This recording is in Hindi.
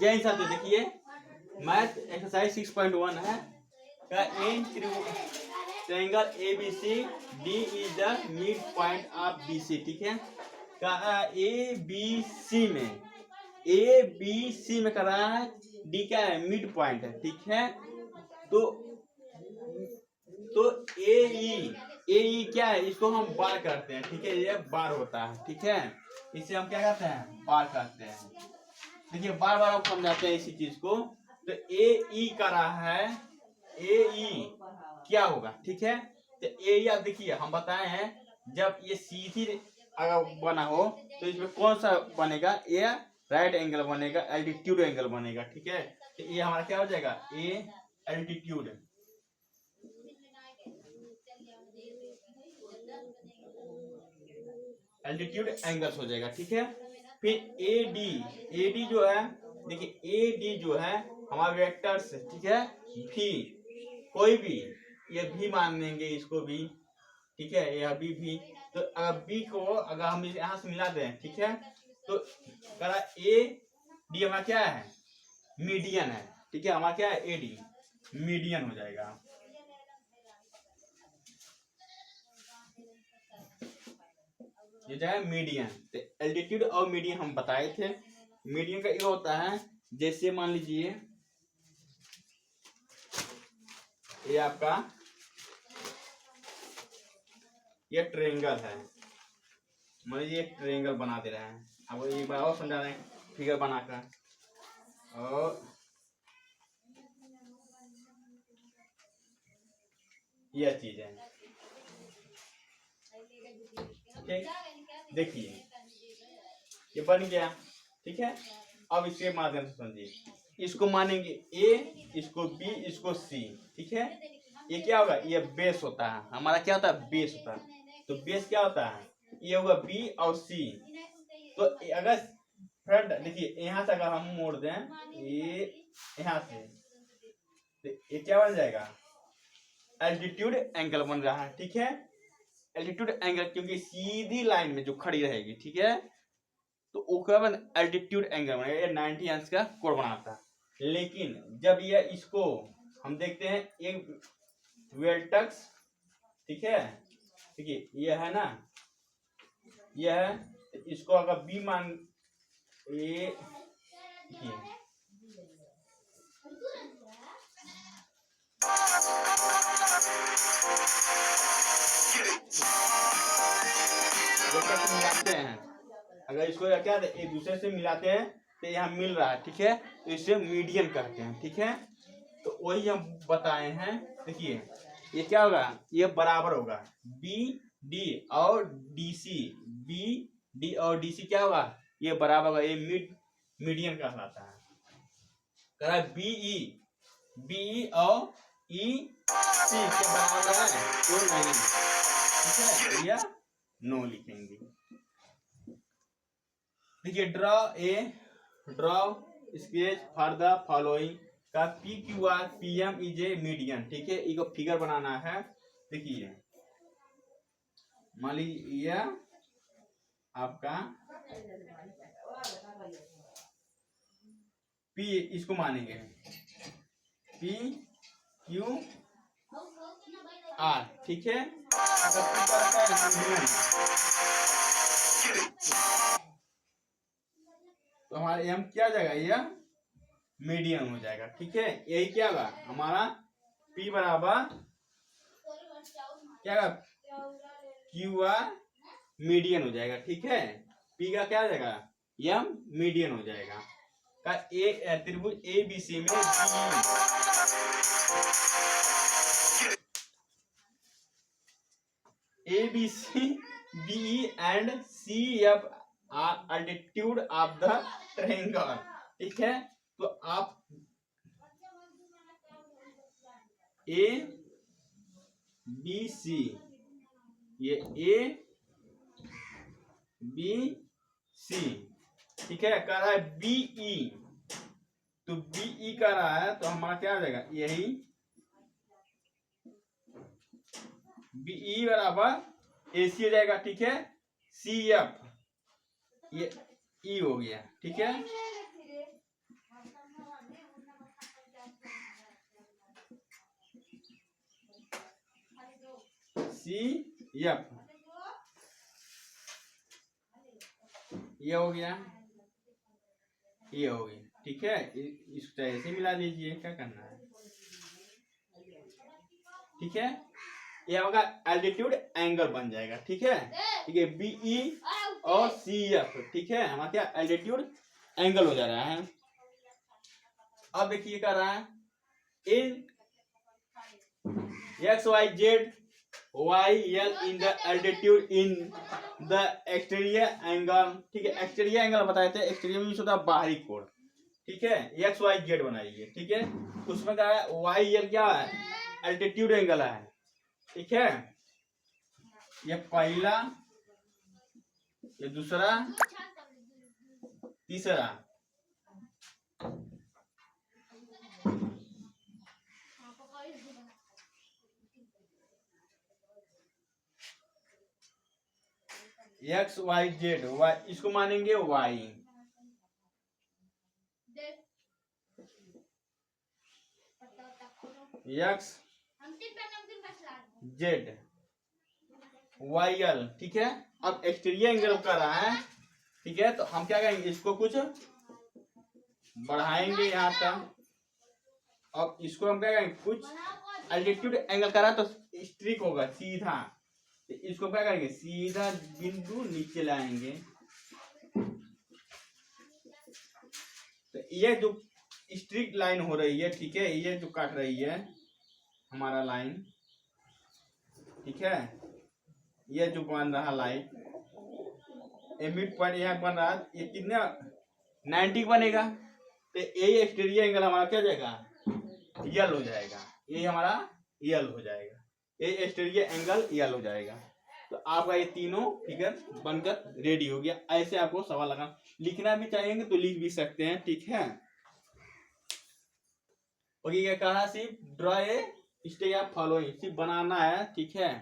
जय हिंद साथियों, देखिए मैथ एक्सरसाइज 6.1 है का in triangle ABC D is the mid point of BC। ठीक है, का ABC में कर रहा है, D क्या है, मिड पॉइंट है। ठीक है, तो AE क्या है, इसको हम बार करते हैं। ठीक है, ये बार होता है। ठीक है, इसे हम क्या कहते हैं, बार करते हैं। देखिए बार बार हम समझाते हैं इसी चीज को। तो AE कर रहा है, AE क्या होगा। ठीक है, तो AE आप देखिए हम बताए हैं, जब ये सीधी अगर बना हो तो इसमें कौन सा बनेगा, ये राइट एंगल बनेगा, एल्टीट्यूड एंगल बनेगा। ठीक है, तो ये हमारा क्या हो जाएगा, ए एल्टीट्यूड एंगल्स हो जाएगा। ठीक है, फिर AD जो है, देखिए AD जो है हमारा वेक्टर्स। ठीक है, भी कोई भी, ये भी मान लेंगे इसको भी। ठीक है, यह भी तो अगर बी को अगर हम यहाँ से मिला दें, ठीक है, तो करा AD हमारा क्या है, मीडियन है। ठीक है, हमारा क्या है, AD मीडियन हो जाएगा। ये जो है मीडियन, तो एल्टीट्यूड और मीडियन हम बताए थे। मीडियन का ये होता है, जैसे मान लीजिए ये आपका ये ट्रायंगल है, मान लीजिए एक ट्रायंगल बना दे रहे हैं। अब एक बार और समझा रहे हैं फिगर बनाकर, और यह चीज है। ठीक, देखिए ये बन गया। ठीक है, अब इसके माध्यम से समझिए, इसको मानेंगे A, इसको B, इसको C। ठीक है, ये क्या होगा, ये बेस होता है हमारा, क्या होता है, बेस होता है। तो बेस क्या होता है, ये होगा B और C। तो अगर फ्रंट देखिए यहाँ से अगर हम मोड़ दें ये यहाँ से, तो ये क्या बन जाएगा, एल्टीट्यूड एंगल बन रहा है। ठीक है, एल्टीट्यूड एंगल क्योंकि सीधी लाइन में जो खड़ी रहेगी। ठीक है, तो वो क्या बन, एल्टीट्यूड एंगल बनेगा, ये 90 अंश का कोण बनाता है। लेकिन जब ये इसको हम देखते हैं एक वेल्टक्स, ठीक है, देखिए ये है ना, ये है, इसको अगर B मान, ये मिलाते हैं, अगर इसको क्या एक दूसरे से मिलाते हैं तो यहाँ मिल रहा है। ठीक है, तो इसे मीडियन कहते हैं। ठीक है, तो वही हम बताए हैं। देखिए ये क्या होगा, ये बराबर होगा BD और DC, BD और DC क्या होगा, ये बराबर होगा, ये मीडियन कहलाता है। कह रहा है BE और EC के बराबर है तो नहीं। ठीक है, या नो लिखेंगे। देखिए draw sketch for the following का PQR PM is a median. ठीक है, इसको फिगर बनाना है। देखिए मान लीजिए आपका P, इसको मानेंगे PQR। ठीक है, तो हमारा M क्या जाएगा, यह मीडियन हो जाएगा। ठीक है, यही क्या होगा हमारा P बराबर क्या QR मीडियन हो जाएगा। ठीक है, P का क्या हो जाएगा, M मीडियन हो जाएगा। का एक त्रिभुज ABC में ABC BE and CF altitude of the triangle. ठीक है, तो आप ABC, ये ABC, ठीक है, कह रहा है BE, तो BE कर रहा है तो हमारा क्या हो जाएगा, यही BE बराबर AC हो जाएगा। ठीक है, CF ये E हो गया। ठीक है, सी एफ, ये हो गया, ये हो गई, ठीक है। इसको ऐसे मिला दीजिए, क्या करना है, ठीक है। ये होगा एल्टीट्यूड एंगल बन जाएगा, ठीक है। ठीक है, बीई और सी एफ, ठीक है, हमारा क्या एल्टीट्यूड एंगल हो जा रहा है। अब देखिए कर रहा है in X Y Z Y L in the altitude in the exterior angle, ठीक है। एक्सटीरियर एंगल बताए थे, एक्सटीरियर मींस होता है बाहरी कोण, ठीक है। एक्स वाई जेड बनाइए, ठीक है। उसमें क्या है, वाई एल क्या है, एल्टीट्यूड एंगल है, ठीक है। ये पहला, ये दूसरा, तीसरा, एक्स वाई जेड, वाई इसको मानेंगे Y, X Z Y L, ठीक है। अब एक्सटीरियर एंगल कर रहा है, ठीक है। तो हम क्या करेंगे, इसको कुछ बढ़ाएंगे यहाँ तक, अब इसको हम क्या करेंगे, कुछ एल्टीट्यूड एंगल करा तो स्ट्रिक होगा सीधा, तो इसको क्या करेंगे, सीधा बिंदु नीचे लाएंगे। तो ये जो स्ट्रिक लाइन हो रही है, ठीक है, ये जो काट रही है हमारा लाइन, ठीक है, ये जो बन रहा लाइन, मिड पॉइंट यहाँ बन रहा, ये कितने 90 बनेगा। तो ये एक्सटीरियर एंगल हमारा क्या जाएगा, यल हो जाएगा, ये हमारा यल हो जाएगा, ये एक्सटीरियर एंगल यल हो जाएगा। तो आपका ये तीनों फिगर बनकर रेडी हो गया। ऐसे आपको सवाल लगा, लिखना भी चाहेंगे तो लिख भी सकते हैं, ठीक है। ओके, क्या कहना, सिर्फ ड्रॉ ए स्टेप फॉलोइंग, सिर्फ बनाना है, ठीक है।